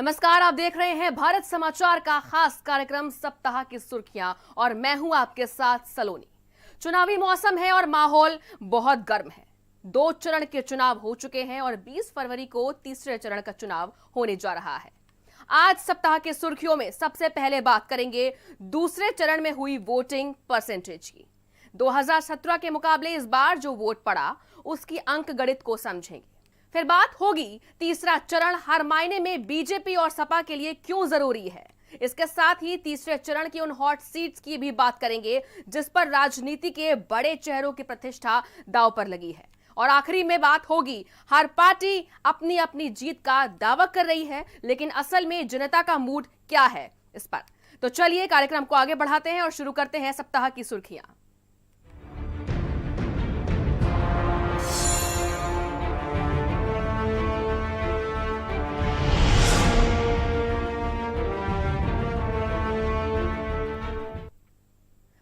नमस्कार, आप देख रहे हैं भारत समाचार का खास कार्यक्रम सप्ताह की सुर्खियां और मैं हूं आपके साथ सलोनी। चुनावी मौसम है और माहौल बहुत गर्म है। 2 चरण के चुनाव हो चुके हैं और 20 फरवरी को तीसरे चरण का चुनाव होने जा रहा है। आज सप्ताह के सुर्खियों में सबसे पहले बात करेंगे दूसरे चरण में हुई वोटिंग परसेंटेज की। 2017 के मुकाबले इस बार जो वोट पड़ा उसकी अंक गणित को समझेंगे। फिर बात होगी तीसरा चरण हर मायने में बीजेपी और सपा के लिए क्यों जरूरी है। इसके साथ ही तीसरे चरण की उन हॉट सीट्स की भी बात करेंगे जिस पर राजनीति के बड़े चेहरों की प्रतिष्ठा दांव पर लगी है। और आखिरी में बात होगी हर पार्टी अपनी अपनी जीत का दावा कर रही है, लेकिन असल में जनता का मूड क्या है इस पर। तो चलिए कार्यक्रम को आगे बढ़ाते हैं और शुरू करते हैं सप्ताह की सुर्खियां।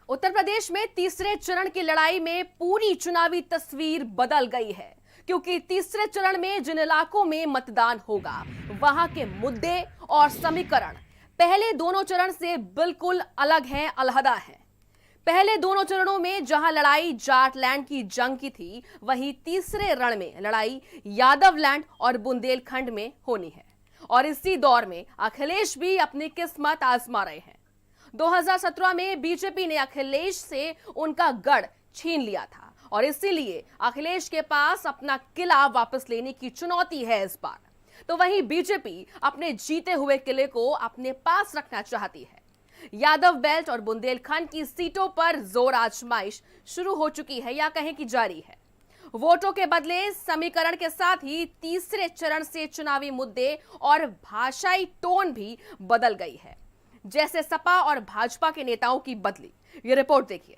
उत्तर प्रदेश में तीसरे चरण की लड़ाई में पूरी चुनावी तस्वीर बदल गई है, क्योंकि तीसरे चरण में जिन इलाकों में मतदान होगा वहां के मुद्दे और समीकरण पहले दोनों चरण से बिल्कुल अलग हैं, अलहदा हैं। पहले दोनों चरणों में जहां लड़ाई जाटलैंड की जंग की थी, वहीं तीसरे रण में लड़ाई यादवलैंड और बुंदेलखंड में होनी है। और इसी दौर में अखिलेश भी अपनी किस्मत आजमा रहे हैं। 2017 में बीजेपी ने अखिलेश से उनका गढ़ छीन लिया था और इसीलिए अखिलेश के पास अपना किला वापस लेने की चुनौती है इस बार। तो वहीं बीजेपी अपने जीते हुए किले को अपने पास रखना चाहती है। यादव बेल्ट और बुंदेलखंड की सीटों पर जोर आजमाइश शुरू हो चुकी है या कहें कि जारी है। वोटों के बदले समीकरण के साथ ही तीसरे चरण से चुनावी मुद्दे और भाषाई टोन भी बदल गई है, जैसे सपा और भाजपा के नेताओं की बदली। ये रिपोर्ट देखिए।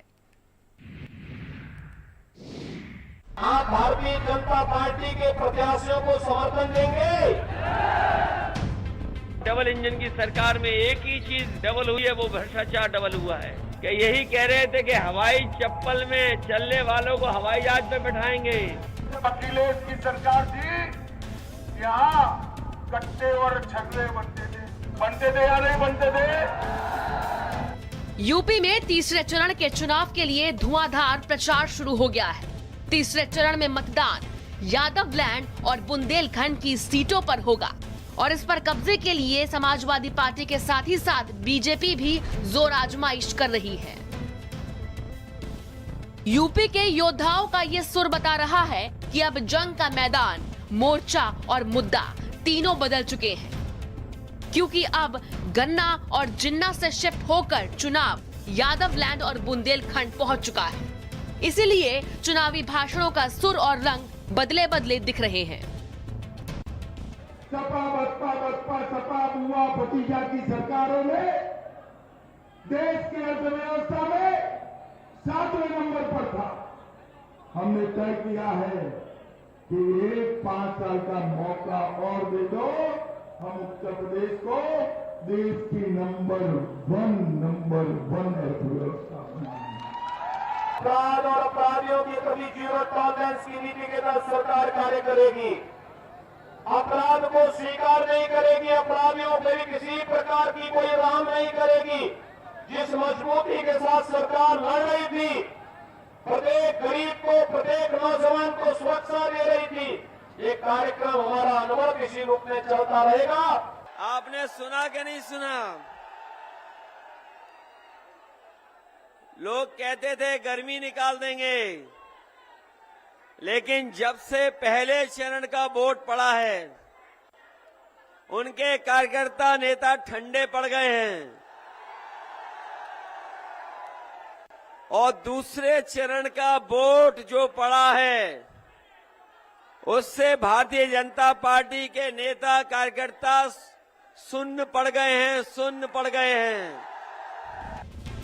आप भारतीय जनता पार्टी के प्रत्याशियों को समर्थन देंगे। डबल इंजन की सरकार में एक ही चीज डबल हुई है, वो भ्रष्टाचार डबल हुआ है। कि यही कह रहे थे कि हवाई चप्पल में चलने वालों को हवाई जहाज पे बैठाएंगे। अखिलेश की सरकार थी, यहाँ कट्टे और छगड़े बनते थे या नहीं बनते थे। यूपी में तीसरे चरण के चुनाव के लिए धुआंधार प्रचार शुरू हो गया है। तीसरे चरण में मतदान यादवलैंड और बुंदेलखंड की सीटों पर होगा और इस पर कब्जे के लिए समाजवादी पार्टी के साथ ही साथ बीजेपी भी जोर आजमाइश कर रही है। यूपी के योद्धाओं का ये सुर बता रहा है कि अब जंग का मैदान, मोर्चा और मुद्दा तीनों बदल चुके हैं, क्योंकि अब गन्ना और जिन्ना से शिफ्ट होकर चुनाव यादवलैंड और बुंदेलखंड पहुंच चुका है। इसीलिए चुनावी भाषणों का सुर और रंग बदले बदले दिख रहे हैं। सपा बसपा सपा बुआ भतीजा की सरकारों ने देश की अर्थव्यवस्था में 7वें नंबर पर था। हमने तय किया है कि एक 5 साल का मौका और दे दो, हम उत्तर प्रदेश को देश की नंबर वन अर्थव्यवस्था बनाएंगे। अपराध और अपराधियों की कभी जीरो टॉलरेंस की नीति के तहत सरकार कार्य करेगी। अपराध को स्वीकार नहीं करेगी, अपराधियों पर भी किसी प्रकार की कोई राम नहीं करेगी। जिस मजबूती के साथ सरकार लड़ रही थी, प्रत्येक गरीब को, प्रत्येक नौजवान को सुरक्षा दे रही थी, ये कार्यक्रम हमारा अनवरत इसी रूप में चलता रहेगा। आपने सुना कि नहीं सुना? लोग कहते थे गर्मी निकाल देंगे, लेकिन जब से पहले चरण का वोट पड़ा है, उनके कार्यकर्ता नेता ठंडे पड़ गए हैं। और दूसरे चरण का वोट जो पड़ा है, उससे भारतीय जनता पार्टी के नेता कार्यकर्ता सुन्न पड़ गए हैं।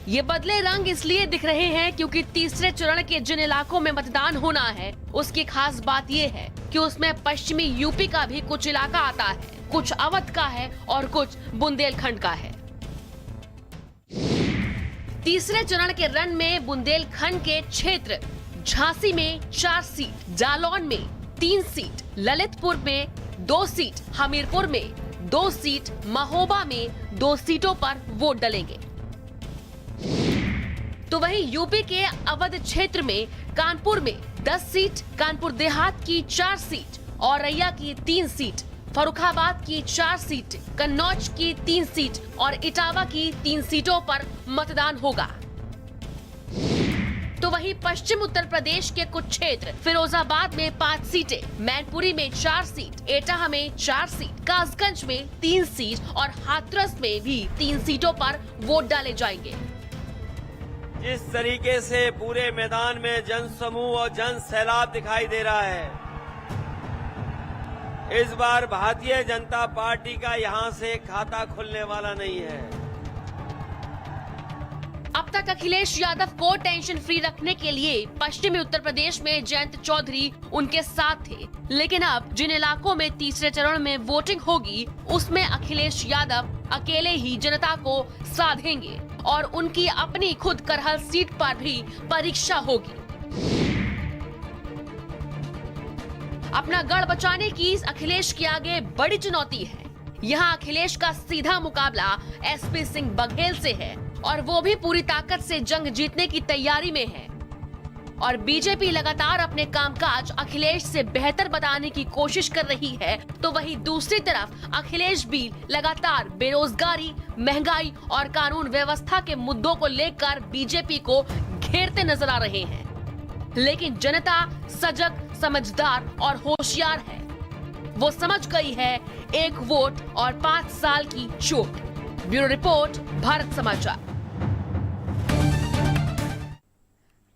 ये बदले रंग इसलिए दिख रहे हैं क्योंकि तीसरे चरण के जिन इलाकों में मतदान होना है, उसकी खास बात ये है कि उसमें पश्चिमी यूपी का भी कुछ इलाका आता है, कुछ अवध का है और कुछ बुंदेलखंड का है। तीसरे चरण के रण में बुंदेलखंड के क्षेत्र झांसी में 4 सीट, जालौन में 3 सीट, ललितपुर में 2 सीट, हमीरपुर में 2 सीट महोबा में 2 सीटों पर वोट डलेंगे। तो वहीं यूपी के अवध क्षेत्र में कानपुर में 10 सीट, कानपुर देहात की 4 सीट, औरैया की 3 सीट, फर्रुखाबाद की 4 सीट, कन्नौज की 3 सीट और इटावा की 3 सीटों पर मतदान होगा। तो वहीं पश्चिम उत्तर प्रदेश के कुछ क्षेत्र, फिरोजाबाद में 5 सीटें, मैनपुरी में 4 सीट, एटाह में 4 सीट, कासगंज में 3 सीट और हाथरस में भी 3 सीटों पर वोट डाले जाएंगे। जिस तरीके से पूरे मैदान में जन समूह और जन सैलाब दिखाई दे रहा है, इस बार भारतीय जनता पार्टी का यहां से खाता खुलने वाला नहीं है। अब तक अखिलेश यादव को टेंशन फ्री रखने के लिए पश्चिमी उत्तर प्रदेश में जयंत चौधरी उनके साथ थे, लेकिन अब जिन इलाकों में तीसरे चरण में वोटिंग होगी उसमें अखिलेश यादव अकेले ही जनता को साधेंगे और उनकी अपनी खुद करहल सीट पर भी परीक्षा होगी। अपना गढ़ बचाने की अखिलेश के आगे बड़ी चुनौती है। यहाँ अखिलेश का सीधा मुकाबला एसपी सिंह बघेल से है और वो भी पूरी ताकत से जंग जीतने की तैयारी में है। और बीजेपी लगातार अपने कामकाज अखिलेश से बेहतर बताने की कोशिश कर रही है, तो वहीं दूसरी तरफ अखिलेश भी लगातार बेरोजगारी, महंगाई और कानून व्यवस्था के मुद्दों को लेकर बीजेपी को घेरते नजर आ रहे हैं। लेकिन जनता सजग, समझदार और होशियार है। वो समझ गई है 1 वोट और 5 साल की चोट। ब्यूरो रिपोर्ट, भारत समाचार।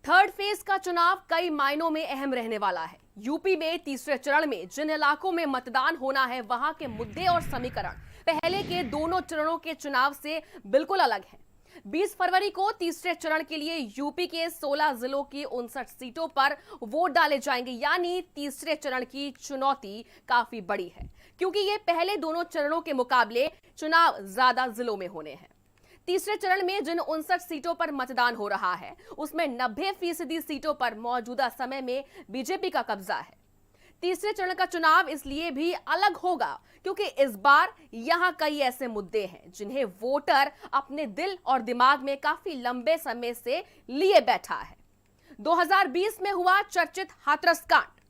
थर्ड फेज का चुनाव कई मायनों में अहम रहने वाला है। यूपी में तीसरे चरण में जिन इलाकों में मतदान होना है, वहां के मुद्दे और समीकरण पहले के दोनों चरणों के चुनाव से बिल्कुल अलग है। 20 फरवरी को तीसरे चरण के लिए यूपी के 16 जिलों की 59 सीटों पर वोट डाले जाएंगे। यानी तीसरे चरण की चुनौती काफी बड़ी है, क्योंकि ये पहले दोनों चरणों के मुकाबले चुनाव ज्यादा जिलों में होने हैं। तीसरे चरण में जिन 59 सीटों पर मतदान हो रहा है, उसमें 90% सीटों पर मौजूदा समय में बीजेपी का कब्जा है। तीसरे चरण का चुनाव इसलिए भी अलग होगा क्योंकि इस बार यहां कई ऐसे मुद्दे हैं जिन्हें वोटर अपने दिल और दिमाग में काफी लंबे समय से लिए बैठा है। 2020 में हुआ चर्चित हाथरस कांड,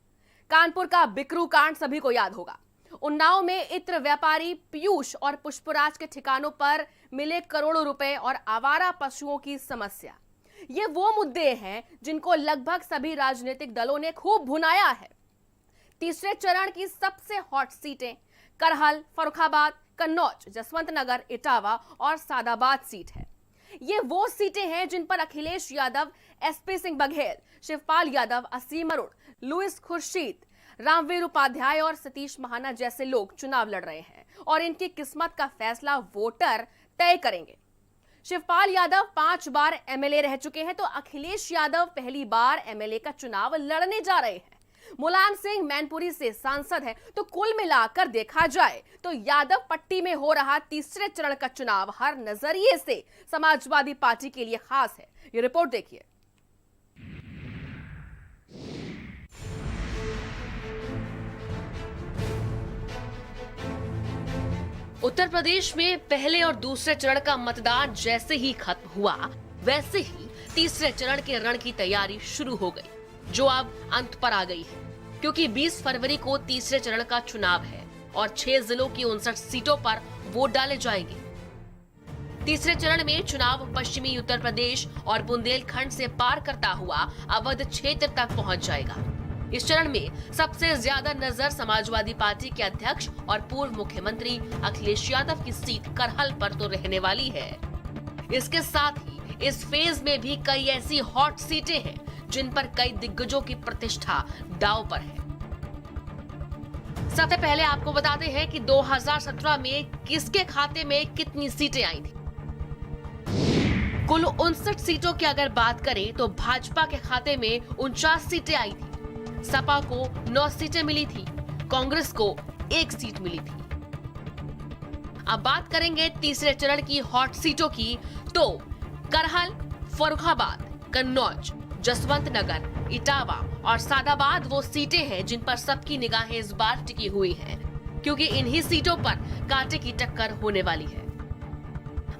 कानपुर का बिकरू कांड सभी को याद होगा। उन्नाव में इत्र व्यापारी पीयूष और पुष्पराज के ठिकानों पर मिले करोड़ों रुपए और आवारा पशुओं की समस्या, ये वो मुद्दे हैं जिनको लगभग सभी राजनीतिक दलों ने खूब भुनाया है। तीसरे चरण की सबसे हॉट सीटें करहल, फर्रुखाबाद, कन्नौज, जसवंत नगर, इटावा और सादाबाद सीट है। ये वो सीटें हैं जिन पर अखिलेश यादव, एसपी सिंह बघेल, शिवपाल यादव, असीम अरुण, लुइस खुर्शीद, रामवीर उपाध्याय और सतीश महाना जैसे लोग चुनाव लड़ रहे हैं और इनकी किस्मत का फैसला वोटर तय करेंगे। शिवपाल यादव 5 बार एमएलए रह चुके हैं, तो अखिलेश यादव पहली बार एमएलए का चुनाव लड़ने जा रहे हैं। मुलायम सिंह मैनपुरी से सांसद है, तो कुल मिलाकर देखा जाए तो यादव पट्टी में हो रहा तीसरे चरण का चुनाव हर नजरिए से समाजवादी पार्टी के लिए खास है। ये रिपोर्ट देखिए। उत्तर प्रदेश में पहले और दूसरे चरण का मतदान जैसे ही खत्म हुआ, वैसे ही तीसरे चरण के रण की तैयारी शुरू हो गई, जो अब अंत पर आ गई है, क्योंकि 20 फरवरी को तीसरे चरण का चुनाव है और 6 जिलों की 59 सीटों पर वोट डाले जाएंगे। तीसरे चरण में चुनाव पश्चिमी उत्तर प्रदेश और बुंदेलखंड से पार करता हुआ अवध क्षेत्र तक पहुंच जाएगा। इस चरण में सबसे ज्यादा नजर समाजवादी पार्टी के अध्यक्ष और पूर्व मुख्यमंत्री अखिलेश यादव की सीट करहल पर तो रहने वाली है। इसके साथ ही इस फेज में भी कई ऐसी हॉट सीटें हैं जिन पर कई दिग्गजों की प्रतिष्ठा दांव पर है। सबसे पहले आपको बताते हैं कि 2017 में किसके खाते में कितनी सीटें आई थी। कुल 59 सीटों की अगर बात करें तो भाजपा के खाते में 49 सीटें आई थी, सपा को 9 सीटें मिली थी, कांग्रेस को 1 सीट मिली थी। अब बात करेंगे तीसरे चरण की हॉट सीटों की, तो करहल, फर्रुखाबाद, कन्नौज, जसवंत नगर, इटावा और सादाबाद वो सीटें हैं जिन पर सबकी निगाहें इस बार टिकी हुई हैं। क्योंकि इन्हीं सीटों पर कांटे की टक्कर होने वाली है।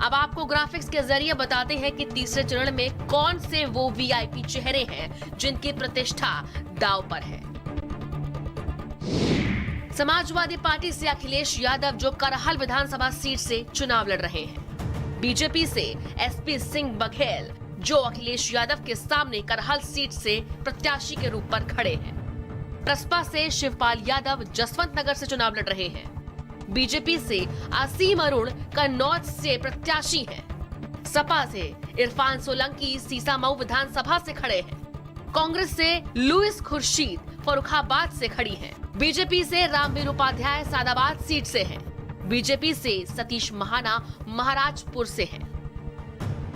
अब आपको ग्राफिक्स के जरिए बताते हैं कि तीसरे चरण में कौन से वो वीआईपी चेहरे हैं जिनकी प्रतिष्ठा दांव पर है। समाजवादी पार्टी से अखिलेश यादव जो करहल विधानसभा सीट से चुनाव लड़ रहे हैं। बीजेपी से एसपी सिंह बघेल जो अखिलेश यादव के सामने करहल सीट से प्रत्याशी के रूप पर खड़े हैं। प्रसपा से शिवपाल यादव जसवंत नगर से चुनाव लड़ रहे हैं। बीजेपी से असीम अरुण कन्नौज से प्रत्याशी हैं। सपा से इरफान सोलंकी सीसामऊ विधानसभा से खड़े हैं। कांग्रेस से लुइस खुर्शीद फर्रुखाबाद से खड़ी हैं। बीजेपी से रामवीर उपाध्याय सादाबाद सीट से हैं। बीजेपी से सतीश महाना महाराजपुर से हैं।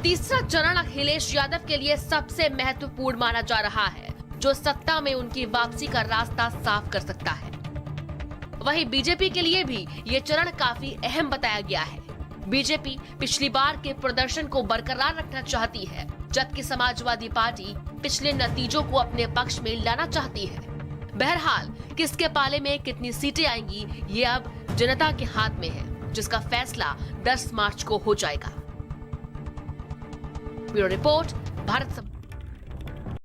तीसरा चरण अखिलेश यादव के लिए सबसे महत्वपूर्ण माना जा रहा है, जो सत्ता में उनकी वापसी का रास्ता साफ कर सकता है। वहीं बीजेपी के लिए भी ये चरण काफी अहम बताया गया है। बीजेपी पिछली बार के प्रदर्शन को बरकरार रखना चाहती है, जबकि समाजवादी पार्टी पिछले नतीजों को अपने पक्ष में लाना चाहती है। बहरहाल किसके पाले में कितनी सीटें आएंगी ये अब जनता के हाथ में है, जिसका फैसला 10 मार्च को हो जाएगा। Bureau report, Bharat.